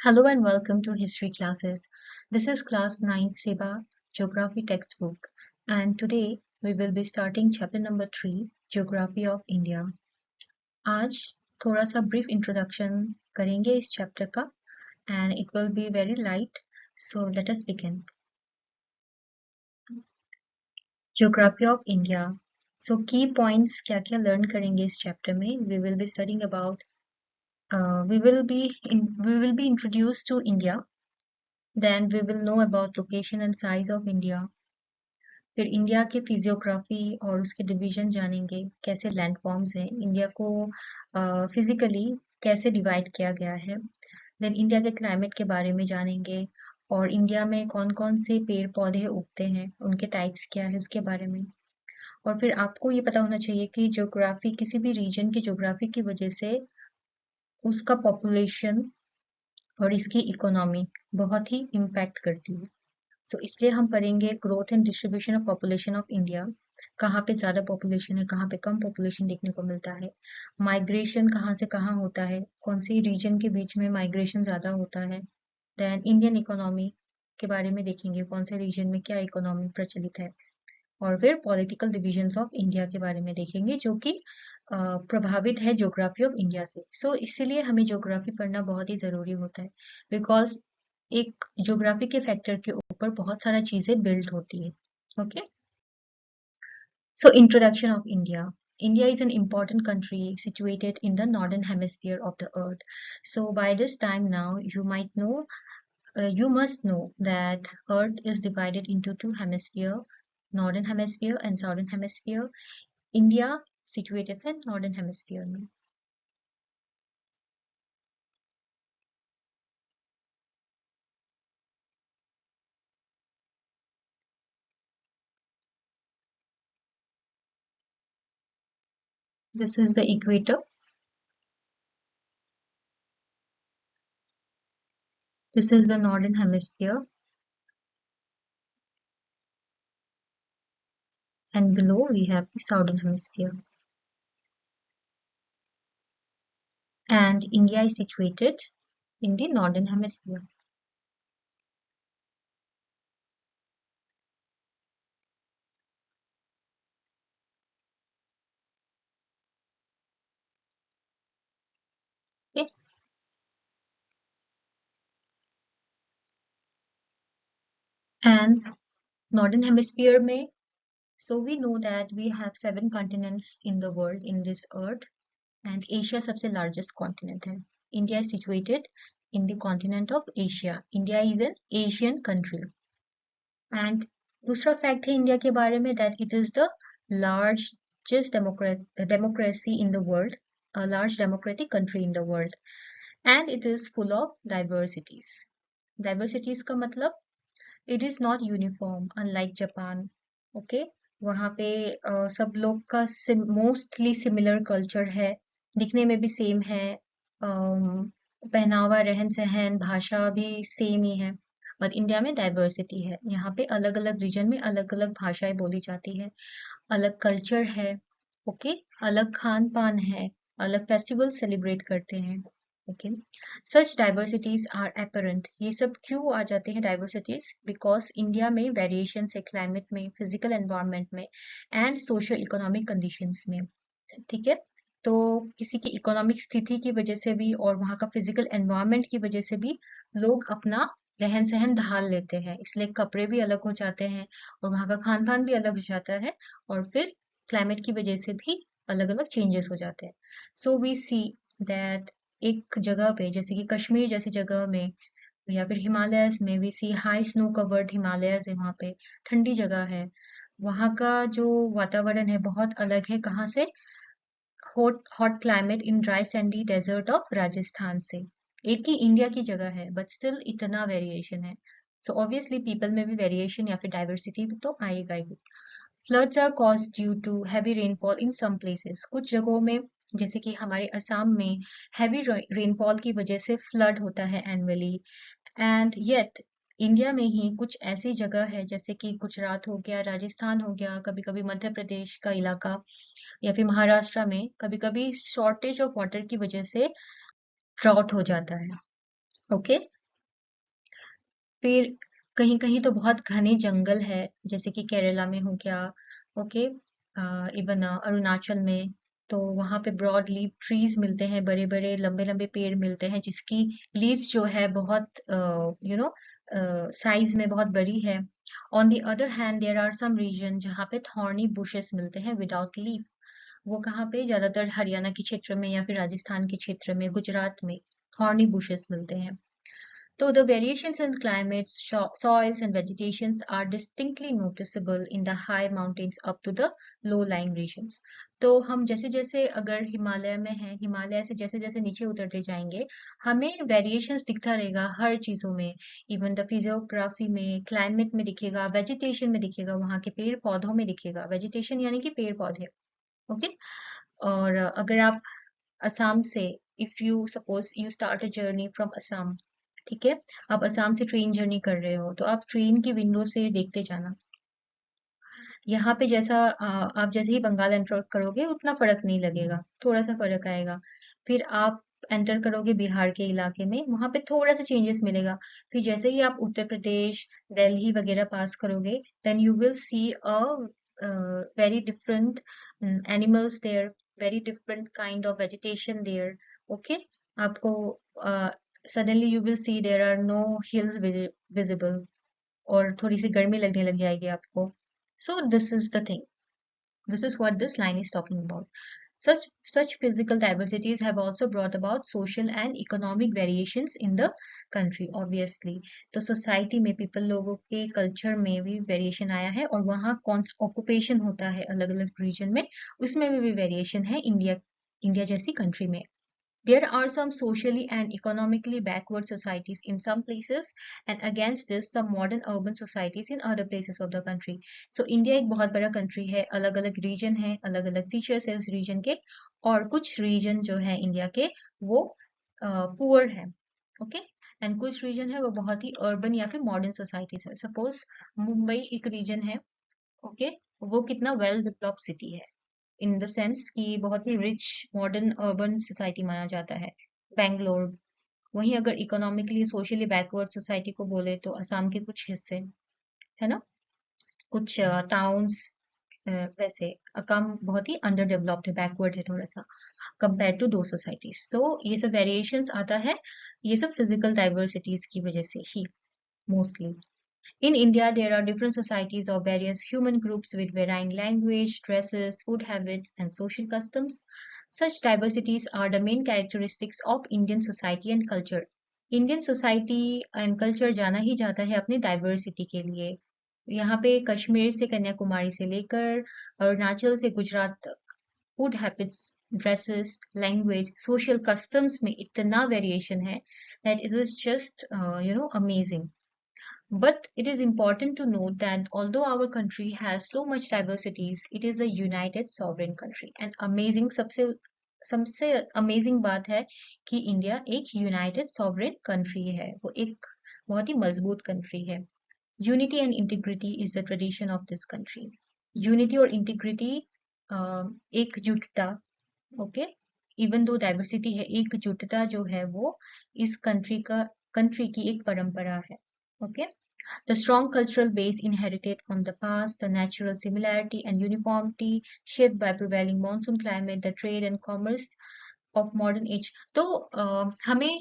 Hello and welcome to History classes. This is class 9th Seba Geography textbook and today we will be starting chapter number 3 Geography of India. आज थोड़ा सा brief introduction करेंगे इस chapter का and it will be very light. So let us begin. Geography of India. So key points क्या क्या learn करेंगे इस chapter में? We will be studying about we will be introduced to India. Then we will know about location and size of India. फिर India के physiography और उसके division जानेंगे, कैसे लैंडफॉर्म्स हैं, इंडिया को फिजिकली कैसे डिवाइड किया गया है। देन इंडिया के क्लाइमेट के बारे में जानेंगे और इंडिया में कौन कौन से पेड़ पौधे उगते हैं, उनके टाइप्स क्या है उसके बारे में। और फिर आपको ये पता होना चाहिए कि ज्योग्राफी किसी भी रीजन की ज्योग्राफी की वजह से उसका पॉपुलेशन और इसकी इकोनॉमी बहुत ही इम्पैक्ट करती है। सो इसलिए हम पढ़ेंगे growth and distribution of population of India, कहाँ पे ज़्यादा पॉपुलेशन है, कहाँ पे कम पॉपुलेशन देखने को मिलता है, माइग्रेशन कहाँ से कहाँ होता है, कौन सी रीजन के बीच में माइग्रेशन ज़्यादा होता है। देन इंडियन इकोनॉमी के बारे में देखेंगे, कौन से रीजन में क्या इकोनॉमी प्रचलित है। और फिर पॉलिटिकल डिविजन्स ऑफ इंडिया के बारे में देखेंगे जो कि प्रभावित है ज्योग्राफी ऑफ इंडिया से। सो इसीलिए हमें ज्योग्राफी पढ़ना बहुत ही ज़रूरी होता है बिकॉज एक ज्योग्राफी के फैक्टर के ऊपर बहुत सारा चीजें बिल्ड होती है। Okay, so introduction of India. India is an important country situated in the northern hemisphere of the earth. So by this time now you must know that earth is divided into two hemisphere, northern hemisphere and southern hemisphere. India situated in northern hemisphere में. This is the equator. This is the northern hemisphere. And below we have the southern hemisphere. And India is situated in the northern hemisphere. Okay. And northern hemisphere में, so we know that we have 7 continents in the world, in this earth, and Asia सबसे largest continent है. India is situated in the continent of Asia. India is an Asian country. And दूसरा fact है India के बारे में that it is the largest democracy in the world, a large democratic country in the world, and it is full of diversities. Diversities का मतलब it is not uniform unlike Japan. Okay, वहाँ पे सब लोग का मोस्टली सिमिलर कल्चर है, दिखने में भी सेम है, पहनावा रहन सहन भाषा भी सेम ही है। और इंडिया में डाइवर्सिटी है, यहाँ पे अलग अलग रीजन में अलग अलग भाषाएं बोली जाती है, अलग कल्चर है। ओके, अलग खान पान है, अलग फेस्टिवल सेलिब्रेट करते हैं। Okay, such diversities are apparent. ये सब क्यों आ जाते हैं डाइवर्सिटीज? बिकॉज इंडिया में वेरिएशन है क्लाइमेट में, फिजिकल एनवायरनमेंट में एंड सोशो इकोनॉमिक कंडीशंस में. ठीक है, तो किसी की इकोनॉमिक स्थिति की वजह से भी और वहाँ का फिजिकल एनवायरनमेंट की वजह से भी लोग अपना रहन सहन ढाल लेते हैं, इसलिए कपड़े भी अलग हो जाते हैं और वहाँ का खान पान भी अलग हो जाता है और फिर क्लाइमेट की वजह से भी अलग अलग चेंजेस हो जाते हैं. सो वी सी दैट एक जगह पे जैसे कि कश्मीर जैसी जगह में या फिर हिमालयस में we see high snow covered Himalayas है, वहाँ पे ठंडी जगह है, वहाँ का जो वातावरण है बहुत अलग है कहाँ से, hot climate in dry sandy desert of Rajasthan से. एक ही इंडिया की जगह है बट स्टिल इतना वेरिएशन है. सो ऑब्वियसली पीपल में भी वेरिएशन या फिर डाइवर्सिटी तो आएगा ही. Floods are caused due to heavy rainfall in some places. कुछ जगहों में जैसे कि हमारे असम में हैवी रेनफॉल की वजह से फ्लड होता है एनुअली. एंड येट इंडिया में ही कुछ ऐसी जगह है जैसे कि गुजरात हो गया, राजस्थान हो गया, कभी कभी मध्य प्रदेश का इलाका या फिर महाराष्ट्र में कभी कभी शॉर्टेज ऑफ वाटर की वजह से ड्राउट हो जाता है. ओके। फिर कहीं कहीं तो बहुत घने जंगल है, जैसे कि केरला में हो गया। ओके। इवन अरुणाचल में, तो वहाँ पे ब्रॉड लीफ ट्रीज मिलते हैं, बड़े बड़े लंबे लंबे पेड़ मिलते हैं जिसकी लीव्स जो है बहुत साइज में बहुत बड़ी है। On the other hand there are some region जहाँ पे थॉर्नी बुशेस मिलते हैं विदाउट लीफ। वो कहाँ पे? ज्यादातर हरियाणा के क्षेत्र में या फिर राजस्थान के क्षेत्र में, गुजरात में थॉर्नी बुशेस मिलते हैं। So the variations in climates, soils and vegetations are distinctly noticeable in the high mountains up to the low-lying regions. तो हम जैसे जैसे अगर हिमालय में हैं, हिमालय से जैसे जैसे नीचे उतरते जाएंगे, हमें वेरिएशंस दिखता रहेगा हर चीजों में। इवन द फिजियोग्राफी में, क्लाइमेट में दिखेगा, वेजिटेशन में दिखेगा, वहाँ के पेड़ पौधों में दिखेगा। वेजिटेशन यानी कि पेड़ पौधे। ओके। और अगर आप असम से, if you suppose you start a journey from Assam, ठीक है, आप असम से ट्रेन जर्नी कर रहे हो, तो आप ट्रेन की विंडो से देखते जाना। यहाँ पे जैसा आप जैसे ही बंगाल एंटर करोगे उतना फर्क नहीं लगेगा, थोड़ा सा फर्क आएगा। फिर आप एंटर करोगे बिहार के इलाके में, वहां पे थोड़ा सा चेंजेस मिलेगा। फिर जैसे ही आप उत्तर प्रदेश, दिल्ली वगैरह पास करोगे, then you will see a very different animals there, very different kind of vegetation there. Okay. आपको suddenly you will see there are no hills visible, और थोड़ी सी गर्मी लगने लग जाएगी आपको। So this is the thing. This is what this line is talking about. Such physical diversities have also brought about social and economic variations in the country. Obviously, तो society में people लोगों के culture में भी variation आया है, और वहाँ कौन सा occupation होता है अलग अलग region में, उसमें भी variation है इंडिया जैसी country में। There are some socially and economically backward societies in some places, and against this some modern urban societies in other places of the country. So India एक बहुत बड़ा country है, अलग अलग region है, अलग अलग features है उस region के, और कुछ region जो है इंडिया के वो poor है। ओके। एंड कुछ रीजन है वो बहुत ही अर्बन या फिर मॉडर्न सोसाइटीज है। सपोज मुंबई एक रीजन है। ओके। वो कितना वेल डेवलप्ड सिटी है, इन द सेंस कि बहुत ही रिच मॉडर्न अर्बन सोसाइटी माना जाता है। बैंगलोर। वहीं अगर इकोनॉमिकली सोशली बैकवर्ड सोसाइटी को बोले तो असम के कुछ हिस्से, है ना, कुछ टाउन्स वैसे असम बहुत ही अंडर डेवलप्ड है, बैकवर्ड है थोड़ा सा कंपेयर टू दो सोसाइटीज। तो ये सब वेरिएशंस आता है, ये सब फिजिकल डाइवर्सिटीज की वजह से ही mostly. In India, there are different societies of various human groups with varying language, dresses, food habits, and social customs. Such diversities are the main characteristics of Indian society and culture. Indian society and culture जाना ही जाता है अपनी diversity के लिए। यहाँ पे कश्मीर से कन्याकुमारी से लेकर अरुणाचल से गुजरात तक food habits, dresses, language, social customs में इतना वेरिएशन है that it is just amazing. But it is important to note that although our country has so much diversities, it is a united sovereign country. And amazing सबसे सबसे amazing बात है कि India एक United sovereign country है, वो एक बहुत ही मजबूत कंट्री है। Unity and integrity is the tradition of this country. Unity और इंटीग्रिटी, एकजुटता। ओके। इवन दो डाइवर्सिटी है, एकजुटता जो है वो इस कंट्री की एक परंपरा है। Okay. The strong cultural base inherited from the past, the natural similarity and uniformity shaped by prevailing monsoon climate, the trade and commerce of modern age. तो हमें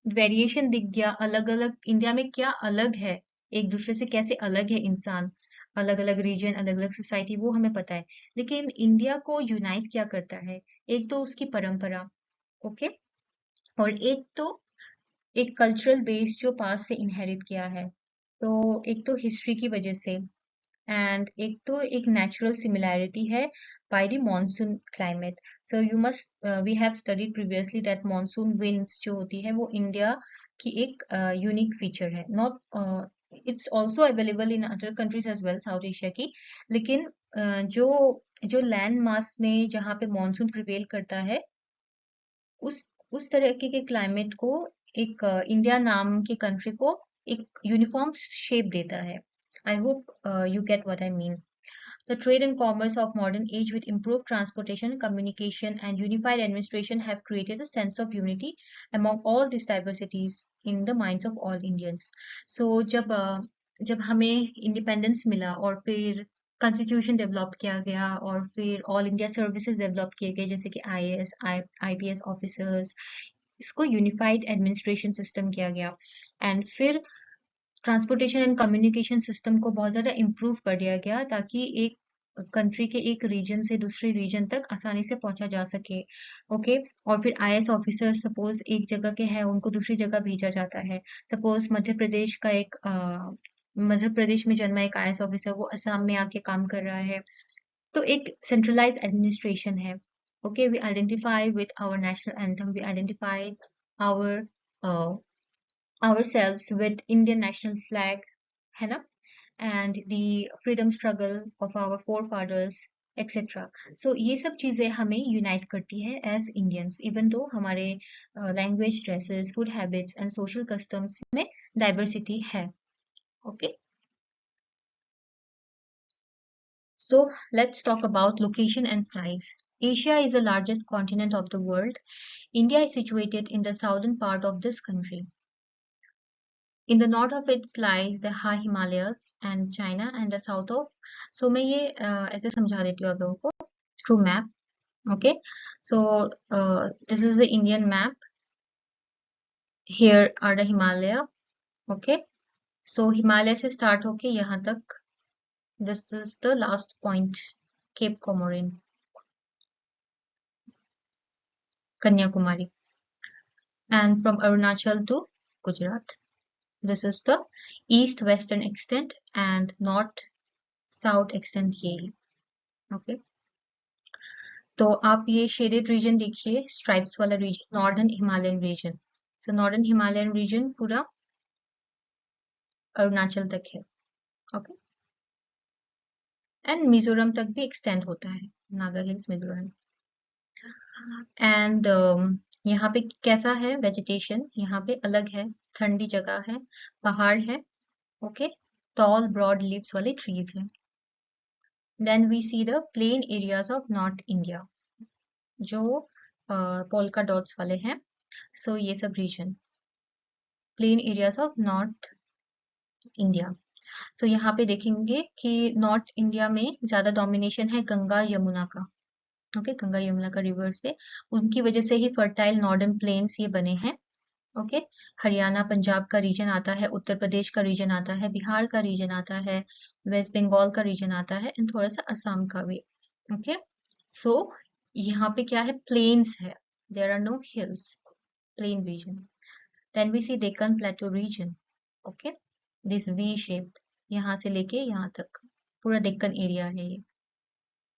वेरिएशन दिख गया, अलग अलग इंडिया में क्या अलग है, एक दूसरे से कैसे अलग है इंसान, अलग अलग रीजन, अलग अलग सोसाइटी, वो हमें पता है। लेकिन इंडिया को यूनाइट क्या करता है? एक तो उसकी परंपरा, ओके, और एक तो एक कल्चरल बेस जो पास से इनहेरिट किया है। तो एक तो हिस्ट्री की वजह से, एंड एक तो एक नेचुरल सिमिलैरिटी है by the monsoon climate. So you must we have studied previously that monsoon winds जो होती है वो इंडिया की एक यूनिक फीचर है। Not it's also available in other countries as well, South Asia की। लेकिन जो जो लैंड मास में जहाँ पे मॉनसून प्रिवेल करता है, उस उस तरह के क्लाइमेट को एक इंडिया नाम की कंट्री को एक यूनिफॉर्म शेप देता है। I hope you get what I mean. The trade and commerce of modern age with improved transportation, communication, and unified administration have created a sense of unity among all these diversities in the minds of all Indians. So जब हमें independence मिला और फिर constitution develop किया गया और फिर all India services develop किए गए जैसे कि आईएएस आईपीएस ऑफिसर्स, इसको यूनिफाइड एडमिनिस्ट्रेशन सिस्टम किया गया एंड फिर ट्रांसपोर्टेशन एंड कम्युनिकेशन सिस्टम को बहुत ज़्यादा इम्प्रूव कर दिया गया ताकि एक कंट्री के एक रीजन से दूसरे रीजन तक आसानी से पहुंचा जा सके। ओके, और फिर आईएएस ऑफिसर सपोज एक जगह के हैं उनको दूसरी जगह भेजा जाता है। सपोज मध्य प्रदेश में जन्मा एक आईएएस ऑफिसर वो असम में आके काम कर रहा है, तो एक सेंट्रलाइज एडमिनिस्ट्रेशन है। Okay, we identify with our national anthem, we identify our ourselves with Indian national flag, है ना, and the freedom struggle of our forefathers, etc. So ये सब चीजें हमें यूनाइट करती है एज इंडियंस, इवन दो हमारे language, dresses, food habits and social customs में डाइवर्सिटी है। Okay, so let's talk about location and size. Asia is the largest continent of the world. India is situated in the southern part of this country. In the north of it lies the high Himalayas and China, and the south of, so मैं ये ऐसे समझा देती हूँ आप लोगों को through map. Okay, so this is the Indian map. Here are the Himalaya. Okay, so Himalaya से start होके यहाँ तक, this is the last point, Cape Comorin, Kanyakumari, and from Arunachal to Gujarat. This is the east western extent and north south extent ये है। Okay, तो आप ये shaded region देखिए, स्ट्राइप्स वाला रीजन नॉर्दर्न हिमालयन रीजन। सो northern Himalayan reason पूरा अरुणाचल तक है। ओके, एंड मिजोरम तक भी एक्सटेंड होता है, नागा हिल्स मिजोरम। एंड यहाँ पे कैसा है वेजिटेशन, यहाँ पे अलग है, ठंडी जगह है, पहाड़ है। ओके, टॉल ब्रॉड लीव्स वाले ट्रीज है। Then we see the plain areas of north India जो पोल्का डॉट्स वाले हैं। सो ये सब region plain areas of north India. So यहाँ पे देखेंगे कि नॉर्थ इंडिया में ज्यादा डोमिनेशन है गंगा यमुना का। ओके, गंगा यमुना का रिवर से, उनकी वजह से ही फर्टाइल नॉर्दर्न प्लेन्स ये बने हैं। ओके, हरियाणा पंजाब का रीजन आता है, उत्तर प्रदेश का रीजन आता है, बिहार का रीजन आता है, वेस्ट बंगाल का रीजन आता है एंड थोड़ा सा असम का भी। ओके, सो यहाँ पे क्या है, प्लेन्स है, there are no hills, plain region. Then we see Deccan plateau region. Okay, this V shaped, यहाँ से लेके यहाँ तक पूरा डेक्कन एरिया है ये।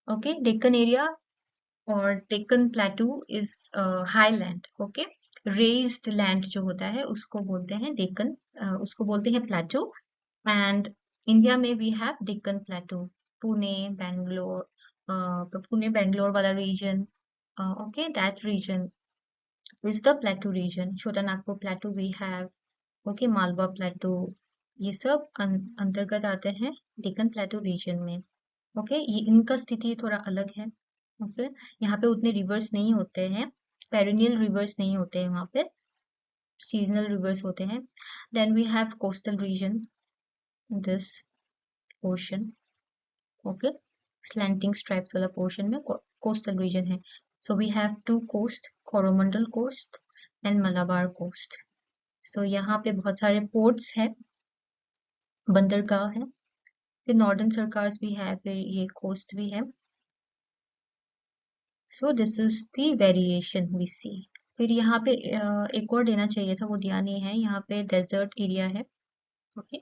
ओके, डेक्कन एरिया और Deccan प्लेटू is highland. Okay, raised land जो होता है उसको बोलते हैं डेक्कन, उसको बोलते हैं प्लेटू। एंड इंडिया में we have Deccan plateau, Pune Bangalore, Pune Bangalore वाला region. Okay, that region is the plateau region. Chota Nagpur plateau we have. Okay, Malwa plateau, ये सब अंतर्गत आते हैं डेक्कन प्लेटू रीजन में। ओके, ये इनका स्थिति थोड़ा अलग है। ओके, यहाँ पे उतने रिवर्स नहीं होते हैं, पेरिनियल रिवर्स नहीं होते हैं वहाँ पे, सीजनल रिवर्स होते हैं। Then we have coastal region, this portion. Okay, slanting stripes वाला पोर्शन में कोस्टल रीजन है। So we have two coast, Coromandel coast and Malabar coast. So यहाँ पे बहुत सारे पोर्ट्स हैं, बंदरगाह है, फिर नॉर्दर्न सर्कल्स भी है, फिर ये कोस्ट भी है। So this is the variation we see. फिर यहाँ पे एक और देना चाहिए था, वो दिया नहीं है, यहाँ पे डेजर्ट एरिया है। Okay,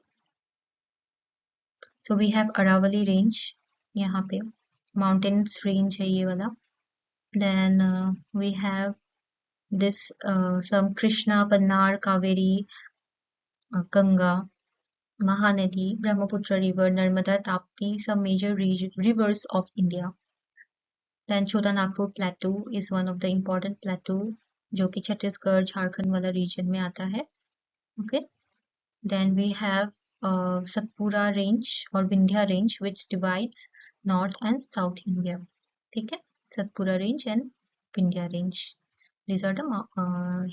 so we have Aravalli range, यहाँ पे माउंटेन्स रेंज है ये वाला। Then we have this some Krishna, Pennar, Kaveri, Ganga, Mahanadi, Brahmaputra river, Narmada, Tapti, some major rivers of India. Then छोटा Nagpur प्लेटू is one of the important plateau जो कि छत्तीसगढ़ झारखंड वाला रीजन में आता है। Okay, then we have Satpura range और Vindhya range which divides north and south India. ठीक है, Satpura range and Vindhya range, these are the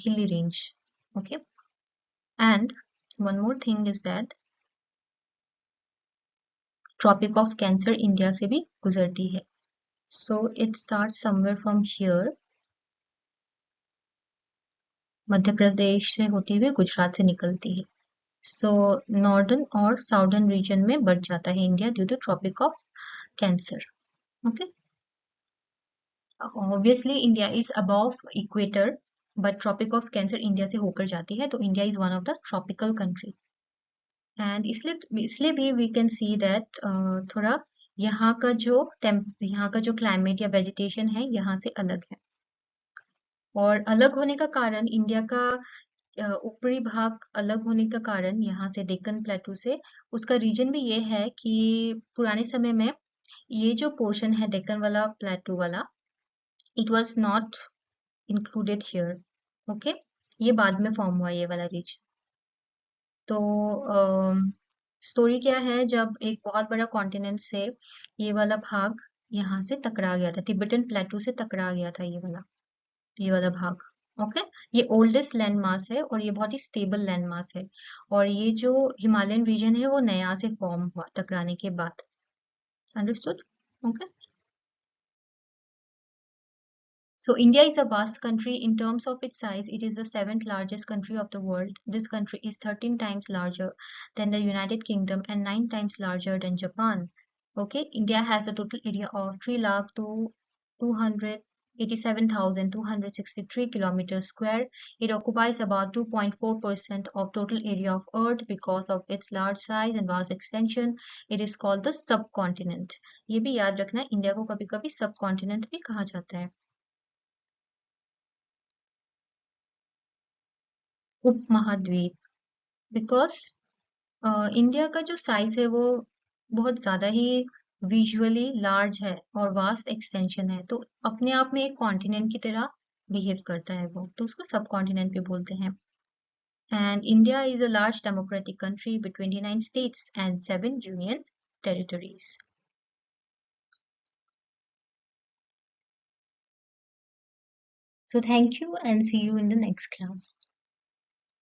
hilly range. Okay, and one more thing is that tropic of cancer India से भी गुजरती है। So it start somewhere from here, Madhya Pradesh से होती हुई गुजरात से निकलती है। सो नॉर्दर्न और साउदर्न रीजन में बढ़ जाता है India due to tropic of cancer. Okay, obviously India is above equator, but tropic of cancer India से होकर जाती है, तो India is one of the tropical country. And इसलिए भी वी कैन सी दैट थोड़ा यहाँ का जो क्लाइमेट या वेजिटेशन है यहाँ से अलग है। और अलग होने का कारण इंडिया का ऊपरी भाग अलग होने का कारण यहाँ से डेक्कन प्लेटू से उसका रीजन भी ये है कि पुराने समय में ये जो पोर्शन है डेक्कन वाला प्लेटू वाला, it was not included here. Okay, ये बाद में फॉर्म हुआ ये वाला रीजन। तो स्टोरी क्या है, जब एक बहुत बड़ा कॉन्टिनेंट से ये वाला भाग यहाँ से टकरा गया था, तिब्बतन प्लेटू से टकरा गया था ये वाला भाग। ओके, ये ओल्डेस्ट लैंड मास है और ये बहुत ही स्टेबल लैंड मास है, और ये जो हिमालयन रीजन है वो नया से फॉर्म हुआ टकराने के बाद। Understood? Okay, so India is a vast country. In terms of its size, it is the seventh largest country of the world. This country is 13 times larger than the United Kingdom and 9 times larger than Japan. Okay, India has a total area of 3,287,263 kilometers square. It occupies about 2.4% of total area of Earth. Because of its large size and vast extension, it is called the subcontinent. ये भी याद रखना, India को कभी-कभी subcontinent भी कहा जाता है। उपमहाद्वीप, बिकॉज इंडिया का जो साइज है वो बहुत ज्यादा ही विजुअली लार्ज है और वास्ट एक्सटेंशन है, तो अपने आप में एक कॉन्टिनेंट की तरह बिहेव करता है वो, तो उसको सब कॉन्टिनेंट भी बोलते हैं। And India is a large democratic country with 29 states and 7 union territories. So thank you and see you in the next class.